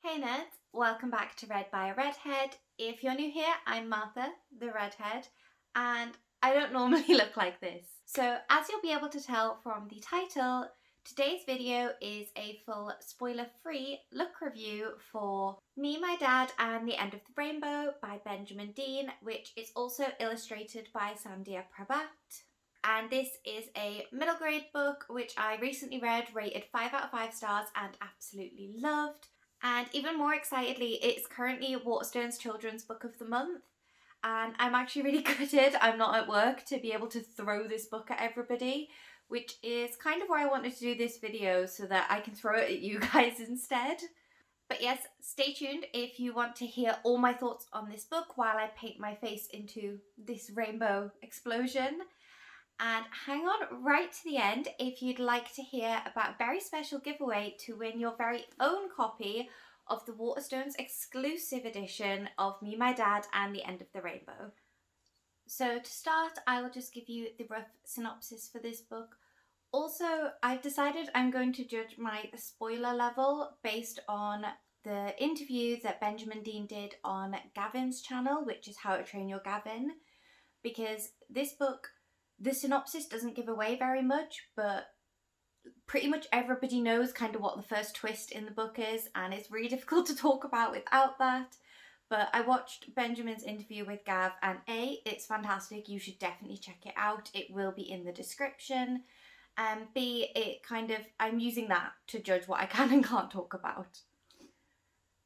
Hey nerds, welcome back to Read by a Redhead. If you're new here, I'm Martha, the redhead, and I don't normally look like this. So as you'll be able to tell from the title, today's video is a full spoiler-free look review for Me, My Dad and the End of the Rainbow by Benjamin Dean, which is also illustrated by Sandhya Prabhat. And this is a middle grade book which I recently read, rated 5 out of 5 stars and absolutely loved. And even more excitedly, it's currently Waterstones Children's Book of the Month. And I'm actually really gutted I'm not at work to be able to throw this book at everybody, which is kind of why I wanted to do this video so that I can throw it at you guys instead. But yes, stay tuned if you want to hear all my thoughts on this book while I paint my face into this rainbow explosion. And hang on right to the end if you'd like to hear about a very special giveaway to win your very own copy of the Waterstones Exclusive Edition of Me, My Dad and the End of the Rainbow. So to start, I will just give you the rough synopsis for this book. Also, I've decided I'm going to judge my spoiler level based on the interview that Benjamin Dean did on Gavin's channel, which is How to Train Your Gavin, because this book, the synopsis doesn't give away very much, but pretty much everybody knows kind of what the first twist in the book is, and it's really difficult to talk about without that. But I watched Benjamin's interview with Gav, and A, it's fantastic. You should definitely check it out. It will be in the description. And B, I'm using that to judge what I can and can't talk about.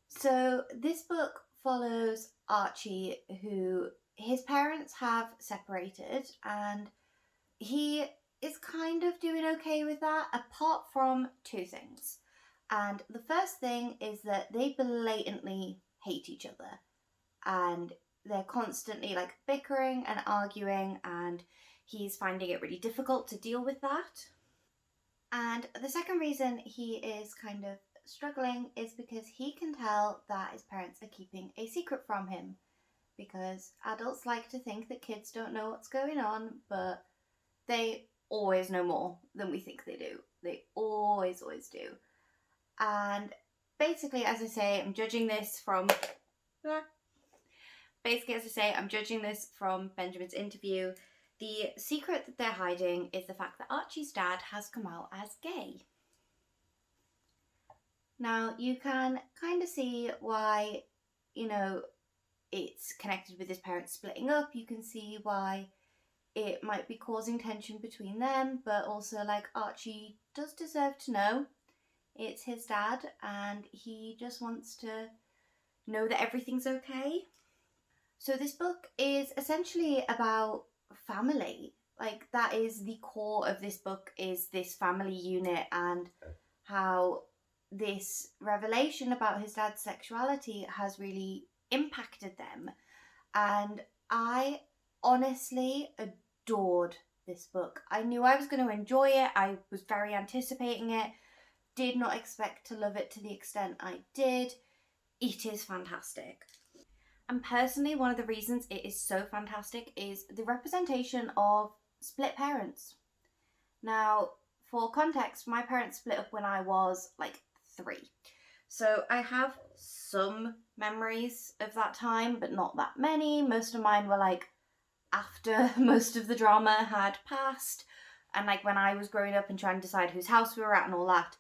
So this book follows Archie, who his parents have separated, and he is kind of doing okay with that, apart from two things. And the first thing is that they blatantly hate each other, and they're constantly like bickering and arguing, and he's finding it really difficult to deal with that. And the second reason he is kind of struggling is because he can tell that his parents are keeping a secret from him, because adults like to think that kids don't know what's going on, but they always know more than we think they do. They always do. And basically, as I say, I'm judging this from Benjamin's interview. The secret that they're hiding is the fact that Archie's dad has come out as gay. Now, you can kind of see why, it's connected with his parents splitting up. You can see why it might be causing tension between them, but also like Archie does deserve to know. It's his dad and he just wants to know that everything's okay. So this book is essentially about family. Like, that is the core of this book, is this family unit, and how this revelation about his dad's sexuality has really impacted them. And I honestly adored this book. I knew I was going to enjoy it. I was very anticipating it. Did not expect to love it to the extent I did. It is fantastic. And personally, one of the reasons it is so fantastic is the representation of split parents. Now, for context, my parents split up when I was like 3. So I have some memories of that time, but not that many. Most of mine were like after most of the drama had passed, and like when I was growing up and trying to decide whose house we were at and all that.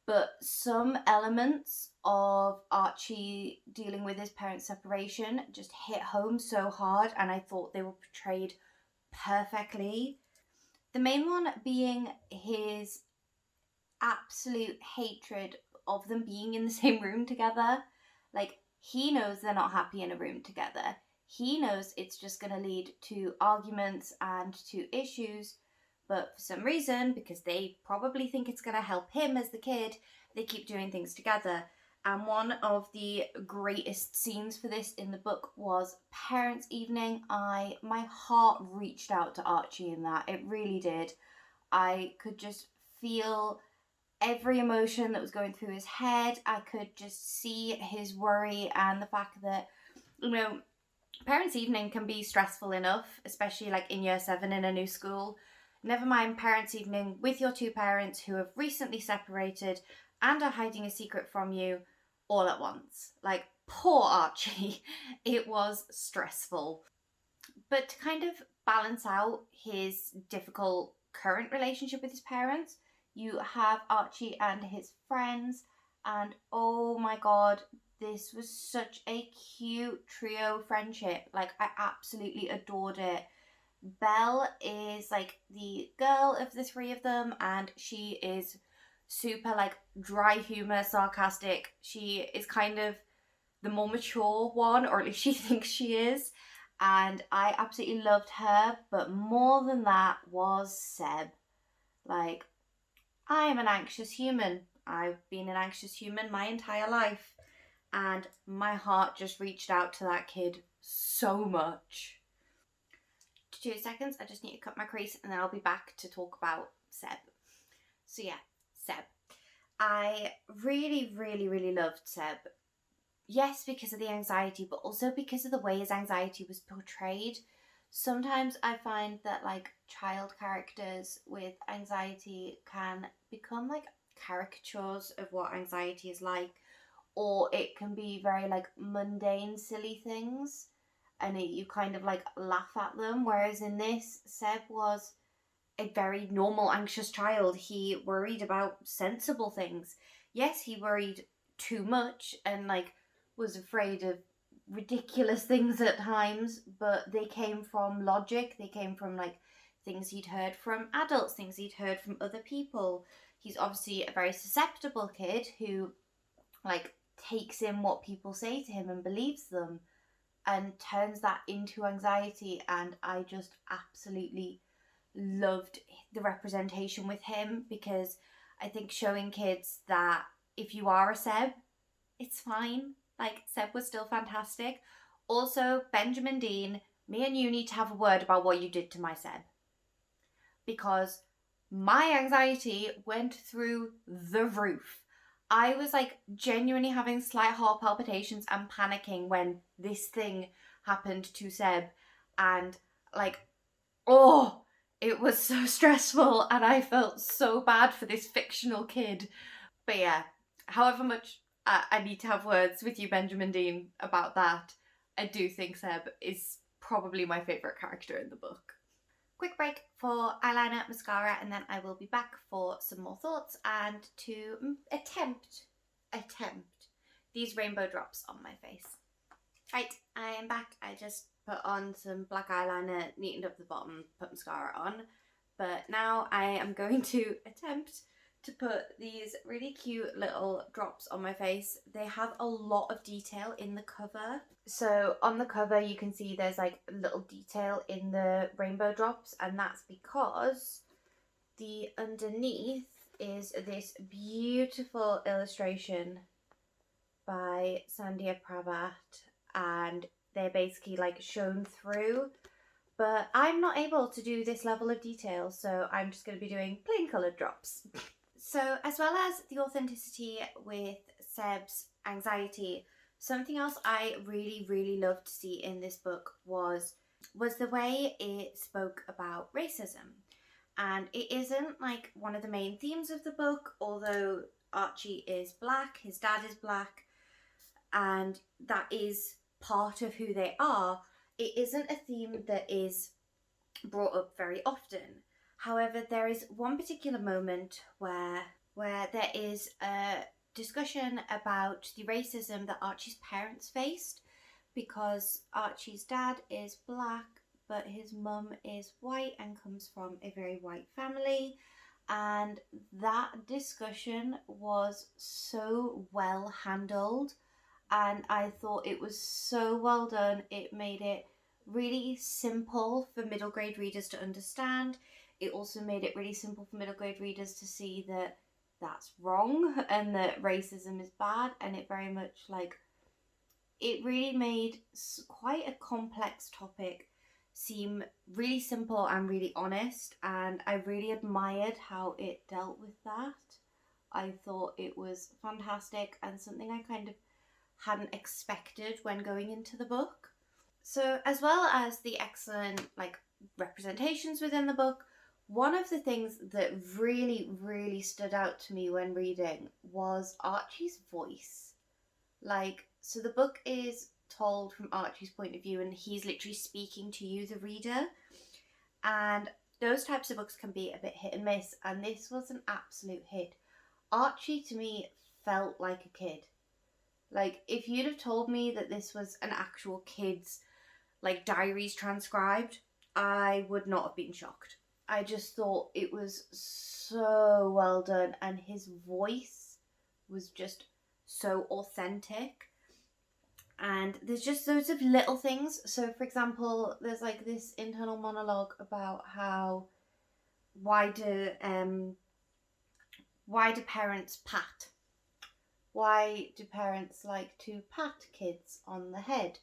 But some elements of Archie dealing with his parents' separation just hit home so hard, and I thought they were portrayed perfectly. The main one being his absolute hatred of them being in the same room together. Like, he knows they're not happy in a room together. He knows it's just going to lead to arguments and to issues, but for some reason, because they probably think it's going to help him as the kid, they keep doing things together. And one of the greatest scenes for this in the book was Parents' Evening. My heart reached out to Archie in that. It really did. I could just feel every emotion that was going through his head. I could just see his worry, and the fact that, Parents' Evening can be stressful enough, especially like in year 7 in a new school. Never mind Parents' Evening with your two parents who have recently separated and are hiding a secret from you. all at once. Like, poor Archie. It was stressful. But to kind of balance out his difficult current relationship with his parents, you have Archie and his friends, and oh my god, this was such a cute trio friendship. Like, I absolutely adored it. Belle is like the girl of the three of them, and she is super like dry humor, sarcastic. She is kind of the more mature one, or at least she thinks she is. And I absolutely loved her, but more than that was Seb. Like, I am an anxious human. I've been an anxious human my entire life, and my heart just reached out to that kid so much. 2 seconds, I just need to cut my crease and then I'll be back to talk about Seb. So yeah, Seb. I really, really, really loved Seb. Yes, because of the anxiety, but also because of the way his anxiety was portrayed. Sometimes I find that like child characters with anxiety can become like caricatures of what anxiety is like, or it can be very like mundane, silly things, and you kind of like laugh at them. Whereas in this, Seb was a very normal, anxious child. He worried about sensible things. Yes, he worried too much and like was afraid of ridiculous things at times, but they came from logic. They came from like things he'd heard from adults, things he'd heard from other people. He's obviously a very susceptible kid who like takes in what people say to him and believes them and turns that into anxiety. And I just absolutely loved the representation with him, because I think showing kids that if you are a Seb, it's fine. Like, Seb was still fantastic. Also, Benjamin Dean, me and you need to have a word about what you did to my Seb, because my anxiety went through the roof. I was like genuinely having slight heart palpitations and panicking when this thing happened to Seb, and like, oh, it was so stressful and I felt so bad for this fictional kid. But yeah, however much I need to have words with you, Benjamin Dean, about that, I do think Seb is probably my favourite character in the book. Quick break for eyeliner, mascara, and then I will be back for some more thoughts and to attempt these rainbow drops on my face. Right, I am back. I just put on some black eyeliner, neatened up the bottom, put mascara on. But now I am going to attempt to put these really cute little drops on my face. They have a lot of detail in the cover. So on the cover you can see there's like a little detail in the rainbow drops, and that's because the underneath is this beautiful illustration by Sandhya Prabhat, and they're basically like shown through. But I'm not able to do this level of detail, so I'm just going to be doing plain coloured drops. So as well as the authenticity with Seb's anxiety, something else I really, really loved to see in this book was the way it spoke about racism. And it isn't like one of the main themes of the book, although Archie is black, his dad is black, and that is part of who they are. It isn't a theme that is brought up very often. However, there is one particular moment where there is a discussion about the racism that Archie's parents faced, because Archie's dad is black but his mum is white and comes from a very white family. And that discussion was so well handled, and I thought it was so well done. It made it really simple for middle grade readers to understand. It also made it really simple for middle grade readers to see that that's wrong and that racism is bad, and it very much like, it really made quite a complex topic seem really simple and really honest, and I really admired how it dealt with that. I thought it was fantastic and something I kind of hadn't expected when going into the book. So as well as the excellent like representations within the book, one of the things that really, really stood out to me when reading was Archie's voice. Like, so the book is told from Archie's point of view, and he's literally speaking to you, the reader. And those types of books can be a bit hit and miss, and this was an absolute hit. Archie, to me, felt like a kid. Like, if you'd have told me that this was an actual kid's, like, diaries transcribed, I would not have been shocked. I just thought it was so well done, and his voice was just so authentic. And there's just loads of little things. So, for example, there's like this internal monologue about how why do parents pat? Why do parents like to pat kids on the head?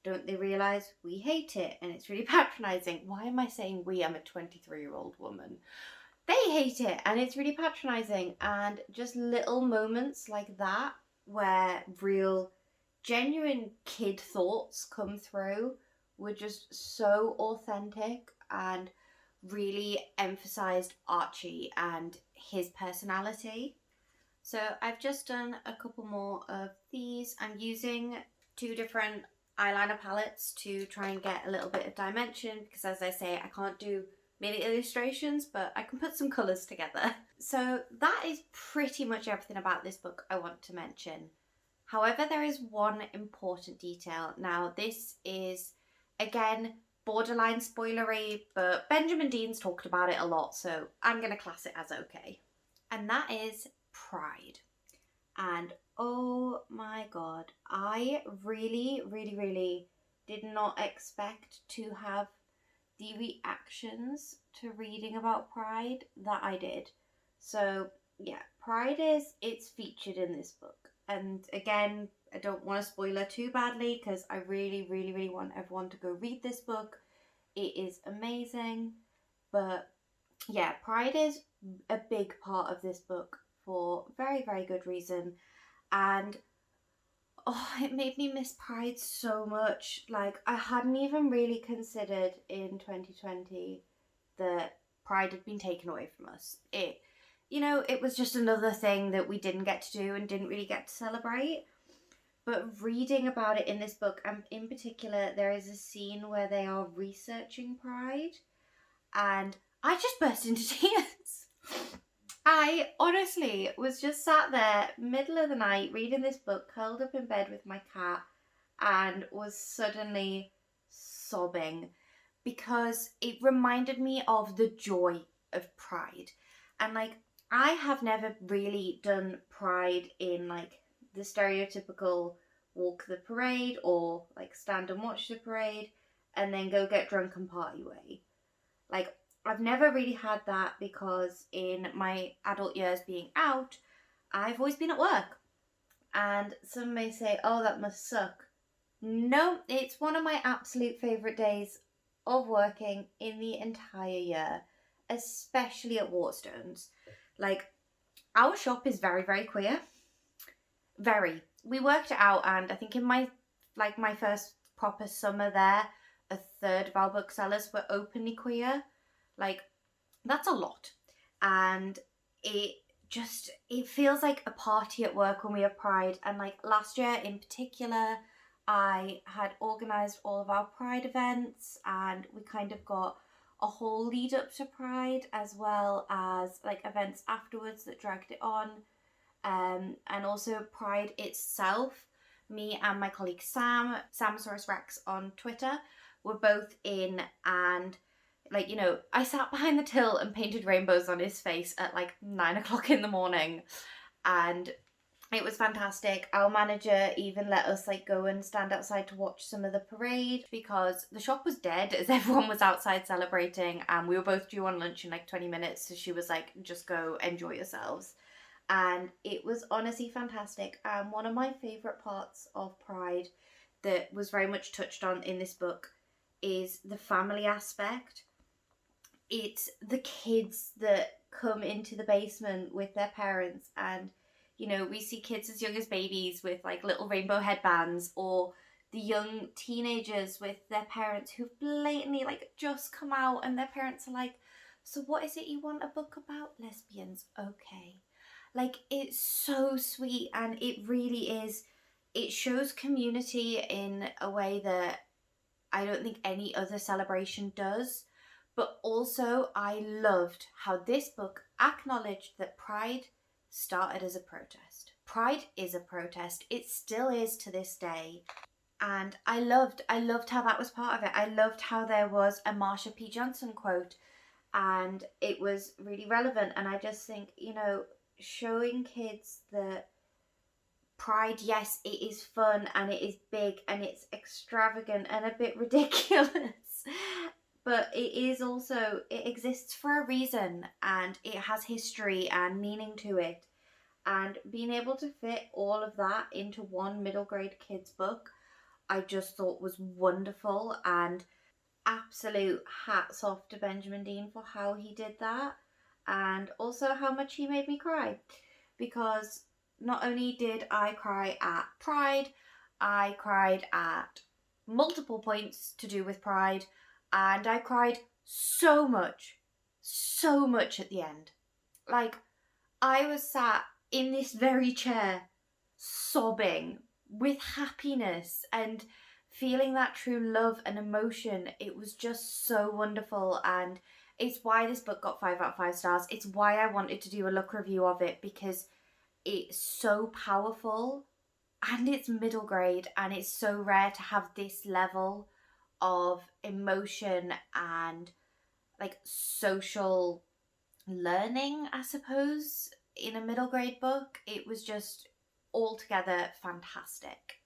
Don't they realise we hate it and it's really patronising? Why am I saying we? I'm a 23-year-old woman. They hate it and it's really patronising. And just little moments like that where real, genuine kid thoughts come through were just so authentic and really emphasised Archie and his personality. So I've just done a couple more of these. I'm using 2 different eyeliner palettes to try and get a little bit of dimension, because as I say, I can't do many illustrations, but I can put some colours together. So that is pretty much everything about this book I want to mention. However, there is one important detail. Now, this is, again, borderline spoilery, but Benjamin Dean's talked about it a lot, so I'm going to class it as okay. And that is pride. And oh my god, I really, really, really did not expect to have the reactions to reading about pride that I did. So yeah, pride it's featured in this book. And again, I don't want to spoil it too badly because I really, really, really want everyone to go read this book. It is amazing. But yeah, pride is a big part of this book for very, very good reason. And oh, it made me miss pride so much. Like, I hadn't even really considered in 2020 that pride had been taken away from us. It was just another thing that we didn't get to do and didn't really get to celebrate. But reading about it in this book, and in particular, there is a scene where they are researching pride, and I just burst into tears. I honestly was just sat there, middle of the night, reading this book, curled up in bed with my cat, and was suddenly sobbing because it reminded me of the joy of pride. And like, I have never really done pride in like the stereotypical walk the parade or like stand and watch the parade and then go get drunk and party way. Like, I've never really had that because in my adult years being out, I've always been at work. And some may say, oh, that must suck. No, it's one of my absolute favourite days of working in the entire year, especially at Waterstones. Like, our shop is very, very queer. Very. We worked it out, and I think in my first proper summer there, a third of our booksellers were openly queer. Like, that's a lot. And it feels like a party at work when we have pride. And like last year in particular, I had organised all of our pride events, and we kind of got a whole lead up to pride as well as like events afterwards that dragged it on. And also pride itself, me and my colleague Sam, Samosaurus Rex on Twitter, were both in, and like, I sat behind the till and painted rainbows on his face at like 9 o'clock in the morning, and it was fantastic. Our manager even let us like go and stand outside to watch some of the parade because the shop was dead as everyone was outside celebrating, and we were both due on lunch in like 20 minutes, so she was like, just go enjoy yourselves. And it was honestly fantastic. And one of my favourite parts of Pride that was very much touched on in this book is the family aspect. It's the kids that come into the basement with their parents, and we see kids as young as babies with like little rainbow headbands, or the young teenagers with their parents who've blatantly like just come out, and their parents are like, so what is it you want a book about? Lesbians? Okay. Like, it's so sweet, and it really is it shows community in a way that I don't think any other celebration does. But also, I loved how this book acknowledged that Pride started as a protest. Pride is a protest. It still is to this day. And I loved how that was part of it. I loved how there was a Marsha P. Johnson quote, and it was really relevant. And I just think, showing kids that Pride, yes, it is fun and it is big and it's extravagant and a bit ridiculous. But it exists for a reason, and it has history and meaning to it. And being able to fit all of that into one middle grade kid's book, I just thought was wonderful. And absolute hats off to Benjamin Dean for how he did that, and also how much he made me cry. Because not only did I cry at Pride, I cried at multiple points to do with Pride, and I cried so much at the end. Like, I was sat in this very chair sobbing with happiness and feeling that true love and emotion. It was just so wonderful, and it's why this book got 5 out of 5 stars. It's why I wanted to do a look review of it, because it's so powerful and it's middle grade, and it's so rare to have this level of emotion and like social learning, I suppose, in a middle grade book. It was just altogether fantastic.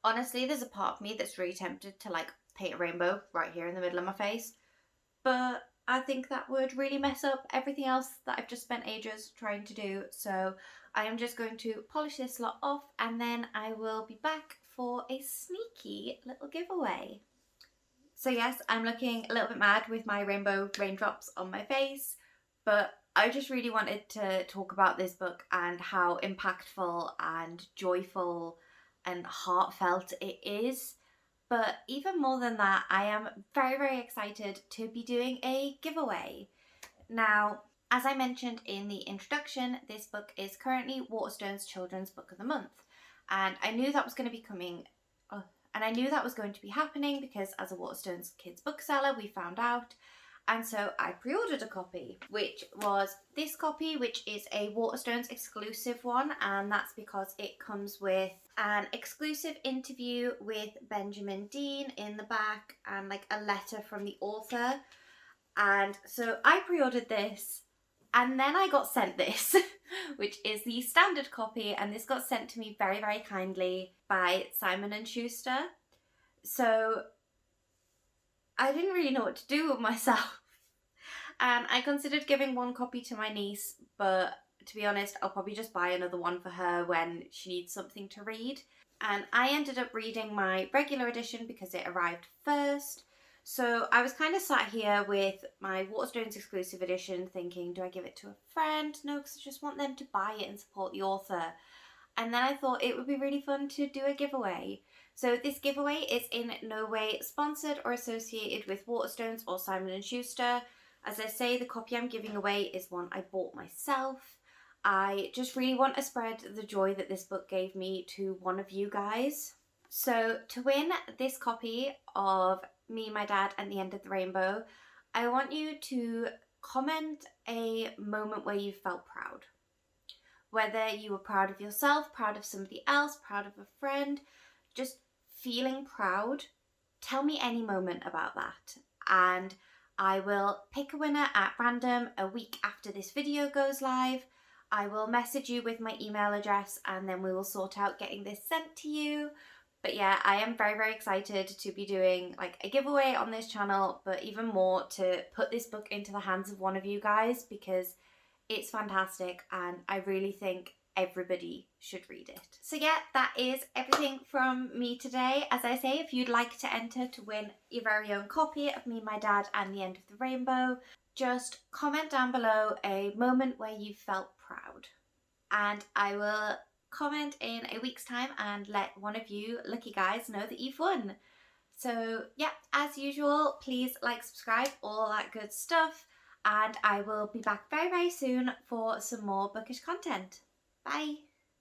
Honestly, there's a part of me that's really tempted to like paint a rainbow right here in the middle of my face, but I think that would really mess up everything else that I've just spent ages trying to do. So I am just going to polish this lot off, and then I will be back for a sneaky little giveaway. So yes, I'm looking a little bit mad with my rainbow raindrops on my face, but I just really wanted to talk about this book and how impactful and joyful and heartfelt it is. But even more than that, I am very, very excited to be doing a giveaway. Now, as I mentioned in the introduction, this book is currently Waterstones Children's Book of the Month. And I knew that was going to be happening because as a Waterstones kids bookseller, we found out. And so I pre-ordered a copy, which was this copy, which is a Waterstones exclusive one. And that's because it comes with an exclusive interview with Benjamin Dean in the back and like a letter from the author. And so I pre-ordered this, and then I got sent this, which is the standard copy, and this got sent to me very, very kindly by Simon and Schuster. So I didn't really know what to do with myself. And I considered giving one copy to my niece, but to be honest, I'll probably just buy another one for her when she needs something to read. And I ended up reading my regular edition because it arrived first. So I was kind of sat here with my Waterstones Exclusive Edition thinking, do I give it to a friend? No, because I just want them to buy it and support the author. And then I thought it would be really fun to do a giveaway. So this giveaway is in no way sponsored or associated with Waterstones or Simon & Schuster. As I say, the copy I'm giving away is one I bought myself. I just really want to spread the joy that this book gave me to one of you guys. So to win this copy of Me, My Dad and the End of the Rainbow, I want you to comment a moment where you felt proud. Whether you were proud of yourself, proud of somebody else, proud of a friend, just feeling proud. Tell me any moment about that, and I will pick a winner at random a week after this video goes live. I will message you with my email address, and then we will sort out getting this sent to you. But yeah, I am very, very excited to be doing like a giveaway on this channel, but even more to put this book into the hands of one of you guys, because it's fantastic and I really think everybody should read it. So yeah, that is everything from me today. As I say, if you'd like to enter to win your very own copy of Me, My Dad and the End of the Rainbow, just comment down below a moment where you felt proud, and I will comment in a week's time and let one of you lucky guys know that you've won. So yeah, as usual, please like, subscribe, all that good stuff, and I will be back very, very soon for some more bookish content. Bye!